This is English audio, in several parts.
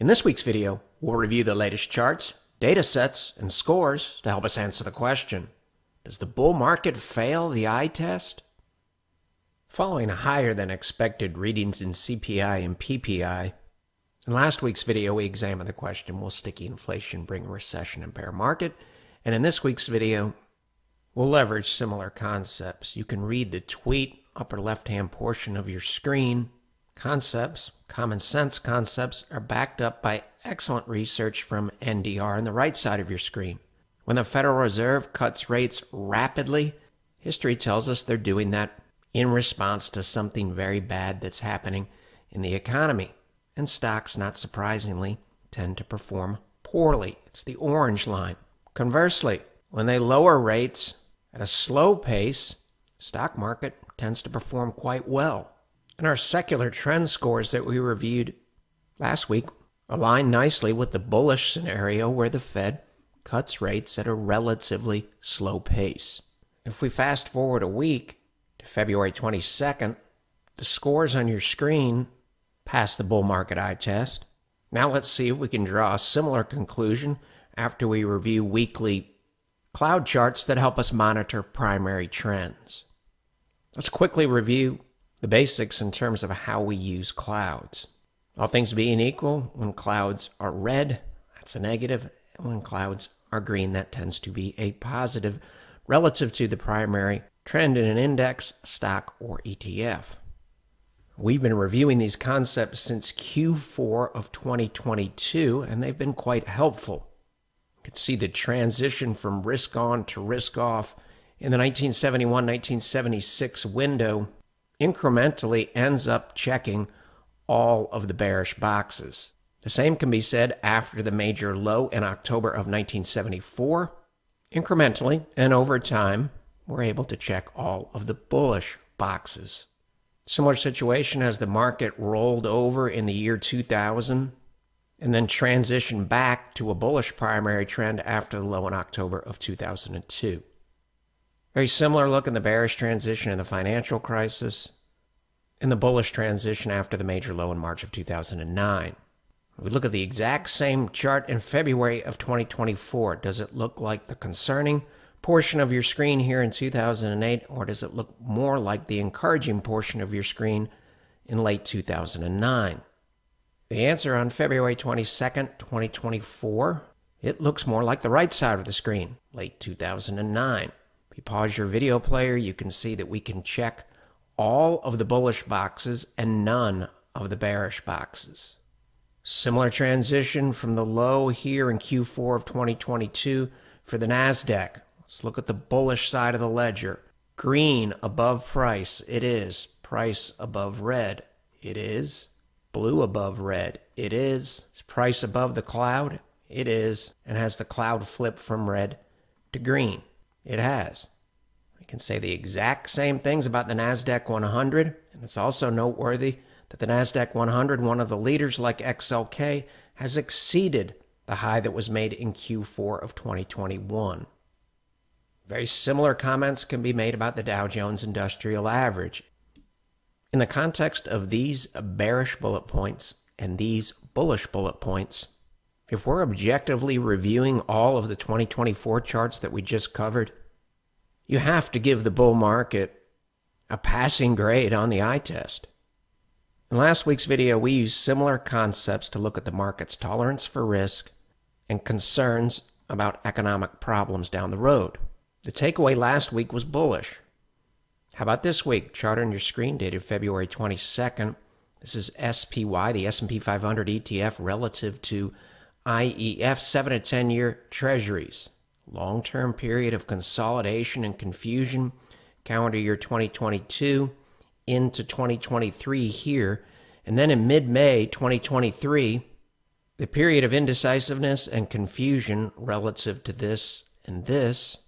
In this week's video, we'll review the latest charts, data sets, and scores to help us answer the question, does the bull market fail the eye test? Following higher than expected readings in CPI and PPI, in last week's video we examined the question, will sticky inflation bring a recession and bear market? And in this week's video, we'll leverage similar concepts. You can read the tweet, upper left-hand portion of your screen. Concepts, common sense concepts, are backed up by excellent research from NDR on the right side of your screen. When the Federal Reserve cuts rates rapidly, history tells us they're doing that in response to something very bad that's happening in the economy. And stocks, not surprisingly, tend to perform poorly. It's the orange line. Conversely, when they lower rates at a slow pace, stock market tends to perform quite well. And our secular trend scores that we reviewed last week align nicely with the bullish scenario where the Fed cuts rates at a relatively slow pace. If we fast forward a week to February 22nd, the scores on your screen pass the bull market eye test. Now let's see if we can draw a similar conclusion after we review weekly cloud charts that help us monitor primary trends. Let's quickly review the basics in terms of how we use clouds. All things being equal, when clouds are red, that's a negative, and when clouds are green, that tends to be a positive relative to the primary trend in an index, stock, or ETF. We've been reviewing these concepts since Q4 of 2022, and they've been quite helpful. You can see the transition from risk on to risk off in the 1971-1976 window incrementally ends up checking all of the bearish boxes. The same can be said after the major low in October of 1974. Incrementally and over time, we're able to check all of the bullish boxes. Similar situation as the market rolled over in the year 2000 and then transitioned back to a bullish primary trend after the low in October of 2002. Very similar look in the bearish transition in the financial crisis and the bullish transition after the major low in March of 2009. We look at the exact same chart in February of 2024. Does it look like the concerning portion of your screen here in 2008, or does it look more like the encouraging portion of your screen in late 2009? The answer on February 22nd, 2024, it looks more like the right side of the screen, late 2009. If you pause your video player, you can see that we can check all of the bullish boxes and none of the bearish boxes. Similar transition from the low here in Q4 of 2022 for the NASDAQ. Let's look at the bullish side of the ledger. Green above price, it is. Price above red, it is. Blue above red, it is. Price above the cloud, it is. And has the cloud flipped from red to green? It has. We can say the exact same things about the NASDAQ 100, and it's also noteworthy that the NASDAQ 100, one of the leaders like XLK, has exceeded the high that was made in Q4 of 2021. Very similar comments can be made about the Dow Jones Industrial Average. In the context of these bearish bullet points and these bullish bullet points, if we're objectively reviewing all of the 2024 charts that we just covered, you have to give the bull market a passing grade on the eye test. In last week's video, we used similar concepts to look at the market's tolerance for risk and concerns about economic problems down the road. The takeaway last week was bullish. How about this week? Chart on your screen dated February 22nd. This is SPY, the S&P 500 ETF, relative to IEF 7 to 10 year treasuries. Long-term period of consolidation and confusion, calendar year 2022 into 2023 here. And then in mid-May 2023, the period of indecisiveness and confusion relative to this and this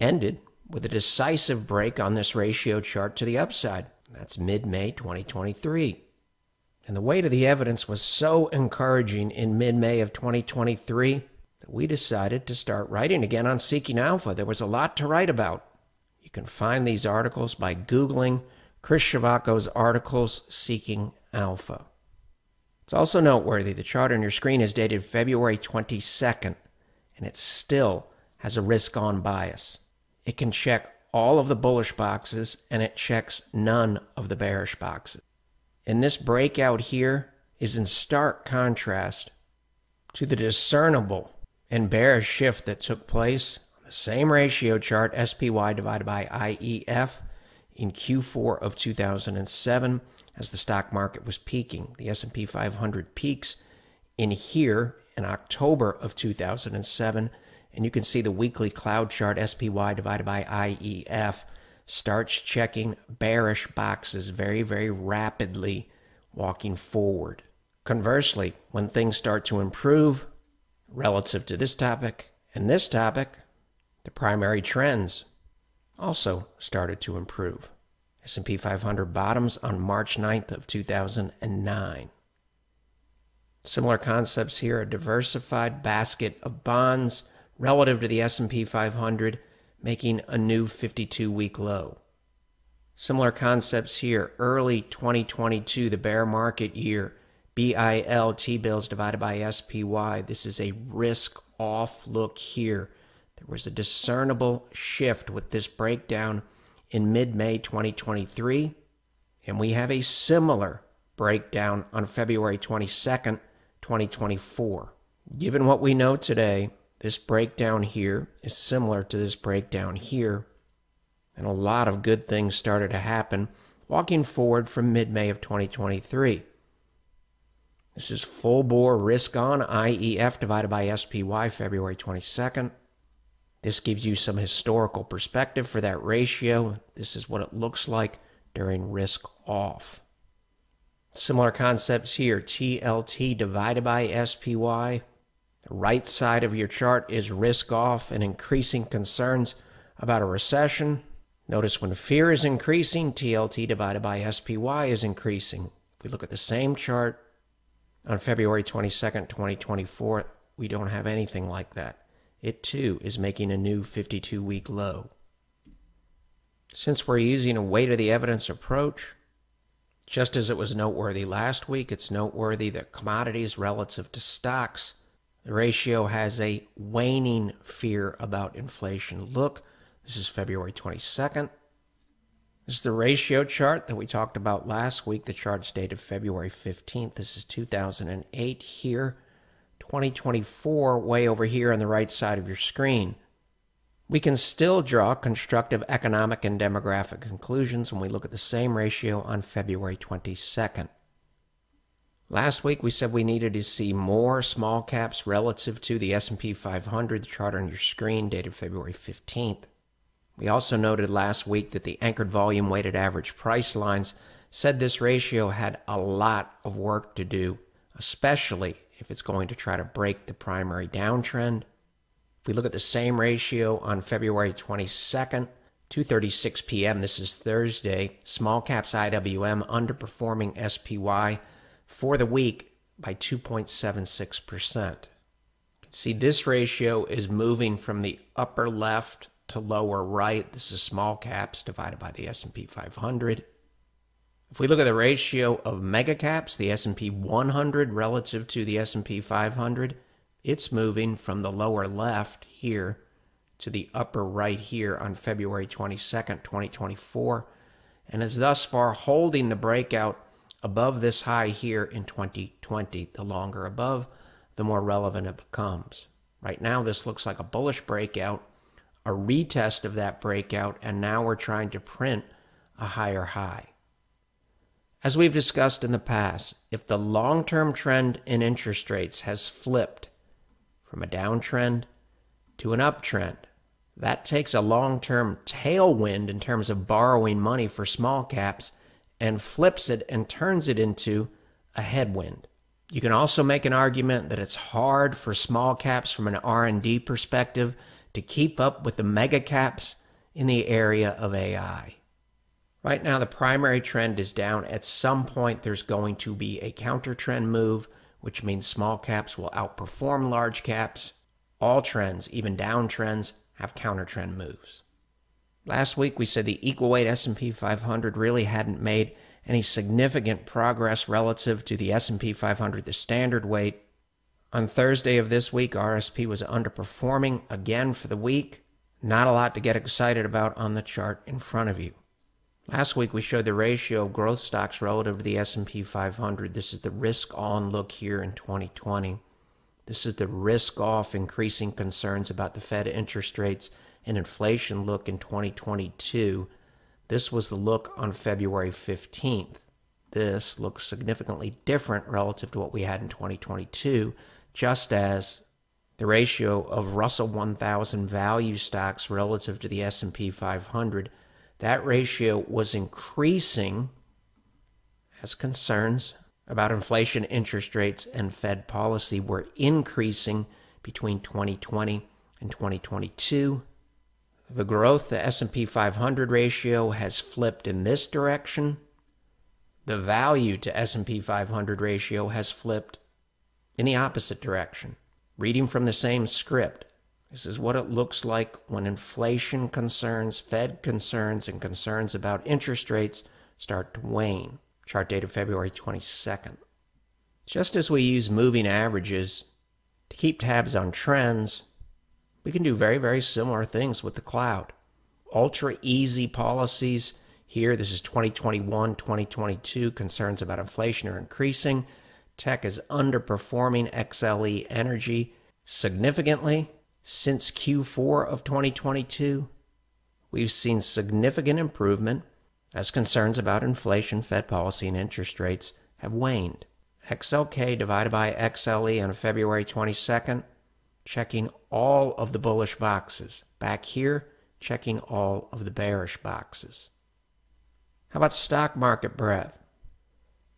ended with a decisive break on this ratio chart to the upside. That's mid-May 2023. And the weight of the evidence was so encouraging in mid-May of 2023 that we decided to start writing again on Seeking Alpha. There was a lot to write about. You can find these articles by Googling Chris Schiavaco's articles, Seeking Alpha. It's also noteworthy the chart on your screen is dated February 22nd, and it still has a risk-on bias. It can check all of the bullish boxes, and it checks none of the bearish boxes. And this breakout here is in stark contrast to the discernible and bearish shift that took place on the same ratio chart, SPY divided by IEF, in Q4 of 2007 as the stock market was peaking. The S&P 500 peaks in here in October of 2007, and you can see the weekly cloud chart, SPY divided by IEF, starts checking bearish boxes very, very rapidly, walking forward. Conversely, when things start to improve relative to this topic and this topic, the primary trends also started to improve. S&P 500 bottoms on March 9th of 2009. Similar concepts here, a diversified basket of bonds relative to the S&P 500, making a new 52-week low. Similar concepts here, early 2022, the bear market year, BIL, T-bills divided by SPY. This is a risk-off look here. There was a discernible shift with this breakdown in mid-May 2023, and we have a similar breakdown on February 22nd, 2024. Given what we know today, this breakdown here is similar to this breakdown here, and a lot of good things started to happen walking forward from mid-May of 2023. This is full-bore risk-on IEF divided by SPY, February 22nd. This gives you some historical perspective for that ratio. This is what it looks like during risk-off. Similar concepts here, TLT divided by SPY. The right side of your chart is risk-off and increasing concerns about a recession. Notice when fear is increasing, TLT divided by SPY is increasing. If we look at the same chart on February 22nd, 2024, we don't have anything like that. It too is making a new 52-week low. Since we're using a weight of the evidence approach, just as it was noteworthy last week, it's noteworthy that commodities relative to stocks, the ratio has a waning fear about inflation look. This is February 22nd. This is the ratio chart that we talked about last week. The chart's dated February 15th. This is 2008 here. 2024 way over here on the right side of your screen. We can still draw constructive economic and demographic conclusions when we look at the same ratio on February 22nd. Last week we said we needed to see more small caps relative to the S&P 500, the chart on your screen dated February 15th. We also noted last week that the anchored volume weighted average price lines said this ratio had a lot of work to do, especially if it's going to try to break the primary downtrend. If we look at the same ratio on February 22nd, 2:36 p.m., this is Thursday, small caps IWM underperforming SPY for the week by 2.76%. You can see this ratio is moving from the upper left to lower right. This is small caps divided by the S&P 500. If we look at the ratio of mega caps, the S&P 100 relative to the S&P 500, it's moving from the lower left here to the upper right here on February 22nd, 2024, and is thus far holding the breakout above this high here in 2020. The longer above, the more relevant it becomes. Right now, this looks like a bullish breakout, a retest of that breakout, and now we're trying to print a higher high. As we've discussed in the past, if the long-term trend in interest rates has flipped from a downtrend to an uptrend, that takes a long-term tailwind in terms of borrowing money for small caps and flips it and turns it into a headwind. You can also make an argument that it's hard for small caps from an R&D perspective to keep up with the mega caps in the area of AI. Right now, the primary trend is down. At some point, there's going to be a counter trend move, which means small caps will outperform large caps. All trends, even downtrends, have counter trend moves. Last week, we said the equal weight S&P 500 really hadn't made any significant progress relative to the S&P 500, the standard weight. On Thursday of this week, RSP was underperforming again for the week. Not a lot to get excited about on the chart in front of you. Last week, we showed the ratio of growth stocks relative to the S&P 500. This is the risk-on look here in 2020. This is the risk-off increasing concerns about the Fed interest rates and inflation look in 2022. This was the look on February 15th. This looks significantly different relative to what we had in 2022, just as the ratio of Russell 1000 value stocks relative to the S&P 500, that ratio was increasing as concerns about inflation, interest rates, and Fed policy were increasing between 2020 and 2022. The growth to S&P 500 ratio has flipped in this direction. The value to S&P 500 ratio has flipped in the opposite direction. Reading from the same script, this is what it looks like when inflation concerns, Fed concerns, and concerns about interest rates start to wane. Chart date of February 22nd. Just as we use moving averages to keep tabs on trends, we can do very, very similar things with the cloud. Ultra easy policies here. This is 2021, 2022. Concerns about inflation are increasing. Tech is underperforming XLE energy significantly. Since Q4 of 2022, we've seen significant improvement as concerns about inflation, Fed policy, and interest rates have waned. XLK divided by XLE on February 22nd, checking all of the bullish boxes. Back here, checking all of the bearish boxes. How about stock market breadth?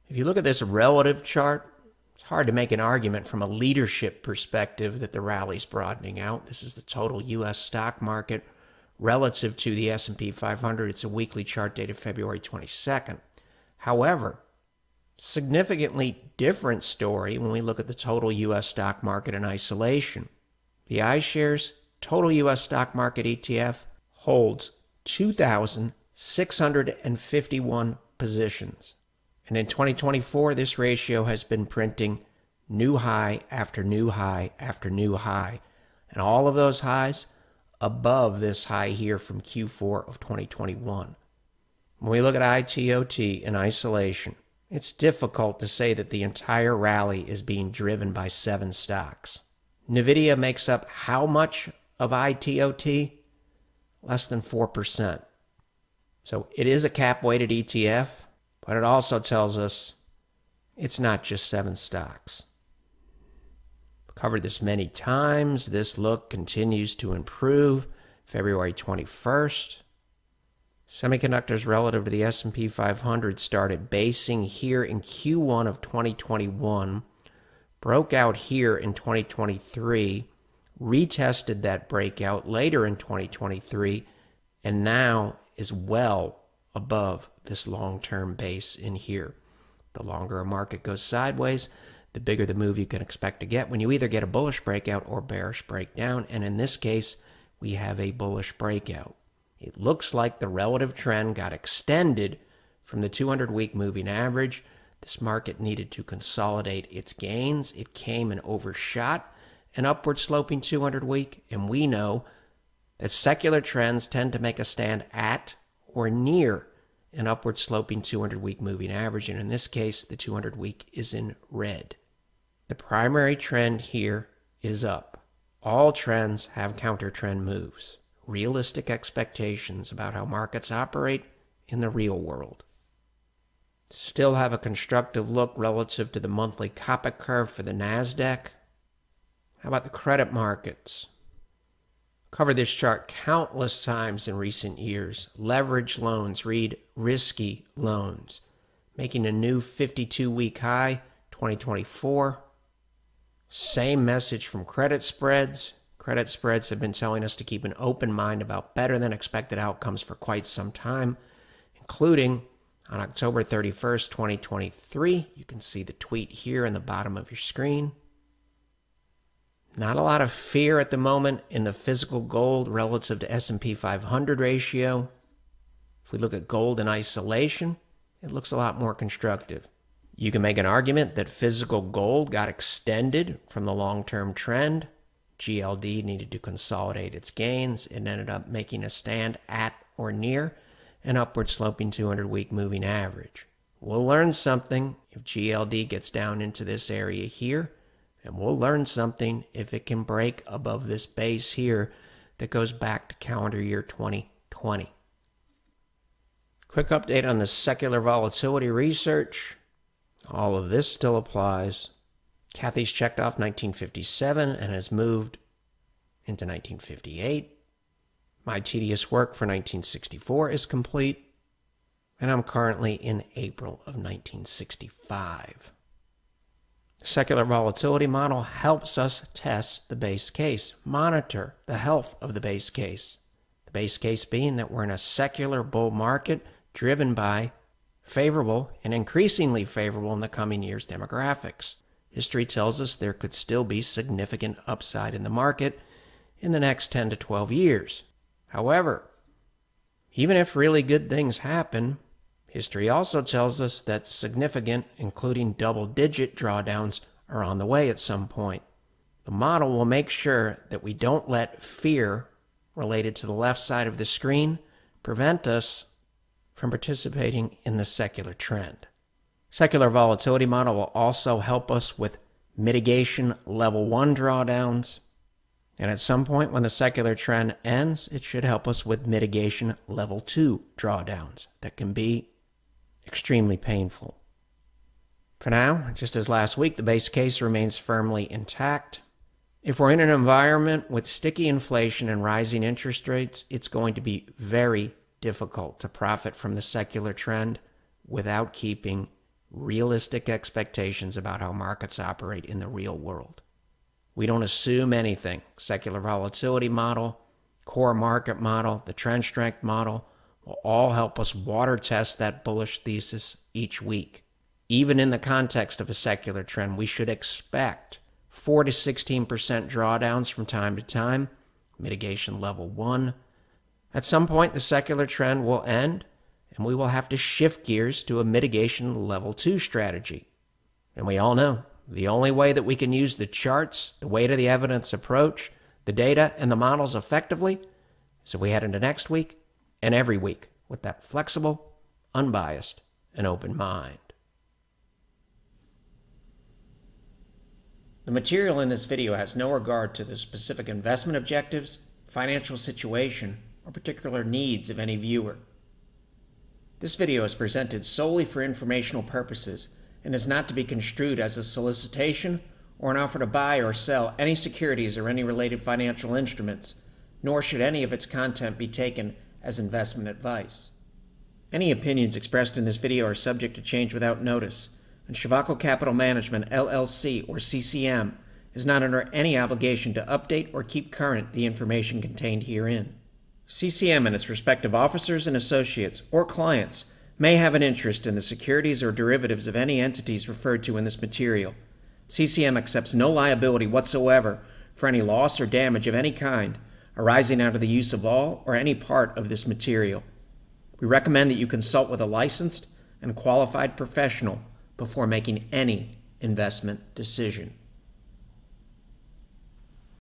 If you look at this relative chart, it's hard to make an argument from a leadership perspective that the rally's broadening out. This is the total U.S. stock market relative to the S&P 500. It's a weekly chart dated February 22nd. However, significantly different story when we look at the total U.S. stock market in isolation. The iShares total U.S. stock market ETF holds 2,651 positions. And in 2024, this ratio has been printing new high after new high after new high. And all of those highs above this high here from Q4 of 2021. When we look at ITOT in isolation, it's difficult to say that the entire rally is being driven by 7 stocks. NVIDIA makes up how much of ITOT? Less than 4%. So it is a cap-weighted ETF, but it also tells us it's not just 7 stocks. I've covered this many times. This look continues to improve. February 21st. Semiconductors relative to the S&P 500 started basing here in Q1 of 2021, broke out here in 2023, retested that breakout later in 2023, and now is well above this long-term base in here. The longer a market goes sideways, the bigger the move you can expect to get when you either get a bullish breakout or bearish breakdown, and in this case, we have a bullish breakout. It looks like the relative trend got extended from the 200-week moving average. This market needed to consolidate its gains. It came and overshot an upward sloping 200-week, and we know that secular trends tend to make a stand at or near an upward sloping 200-week moving average, and in this case, the 200-week is in red. The primary trend here is up. All trends have counter-trend moves. Realistic expectations about how markets operate in the real world. Still have a constructive look relative to the monthly Kopic curve for the NASDAQ. How about the credit markets? Covered this chart countless times in recent years. Leveraged loans, read risky loans, making a new 52-week high, 2024. Same message from credit spreads. Credit spreads have been telling us to keep an open mind about better than expected outcomes for quite some time, including on October 31st, 2023. You can see the tweet here in the bottom of your screen. Not a lot of fear at the moment in the physical gold relative to S&P 500 ratio. If we look at gold in isolation, it looks a lot more constructive. You can make an argument that physical gold got extended from the long-term trend. GLD needed to consolidate its gains. It ended up making a stand at or near an upward sloping 200-week moving average. We'll learn something if GLD gets down into this area here, and we'll learn something if it can break above this base here that goes back to calendar year 2020. Quick update on the secular volatility research. All of this still applies. Kathy's checked off 1957 and has moved into 1958. My tedious work for 1964 is complete, and I'm currently in April of 1965. The secular volatility model helps us test the base case, monitor the health of the base case. The base case being that we're in a secular bull market driven by favorable and increasingly favorable in the coming years demographics. History tells us there could still be significant upside in the market in the next 10 to 12 years. However, even if really good things happen, history also tells us that significant, including double-digit drawdowns, are on the way at some point. The model will make sure that we don't let fear related to the left side of the screen prevent us from participating in the secular trend. Secular volatility model will also help us with mitigation level 1 drawdowns. And at some point when the secular trend ends, it should help us with mitigation level 2 drawdowns that can be extremely painful. For now, just as last week, the base case remains firmly intact. If we're in an environment with sticky inflation and rising interest rates, it's going to be very difficult to profit from the secular trend without keeping realistic expectations about how markets operate in the real world. We don't assume anything. Secular volatility model, core market model, the trend strength model will all help us water test that bullish thesis each week. Even in the context of a secular trend, we should expect 4 to 16% drawdowns from time to time, mitigation level 1. At some point, the secular trend will end, and we will have to shift gears to a mitigation level 2 strategy. And we all know the only way that we can use the charts, the weight of the evidence approach, the data, and the models effectively is if we head into next week and every week with that flexible, unbiased, and open mind. The material in this video has no regard to the specific investment objectives, financial situation, or particular needs of any viewer. This video is presented solely for informational purposes and is not to be construed as a solicitation or an offer to buy or sell any securities or any related financial instruments, nor should any of its content be taken as investment advice. Any opinions expressed in this video are subject to change without notice, and Shavaco Capital Management, LLC, or CCM, is not under any obligation to update or keep current the information contained herein. CCM and its respective officers and associates or clients may have an interest in the securities or derivatives of any entities referred to in this material. CCM accepts no liability whatsoever for any loss or damage of any kind arising out of the use of all or any part of this material. We recommend that you consult with a licensed and qualified professional before making any investment decision.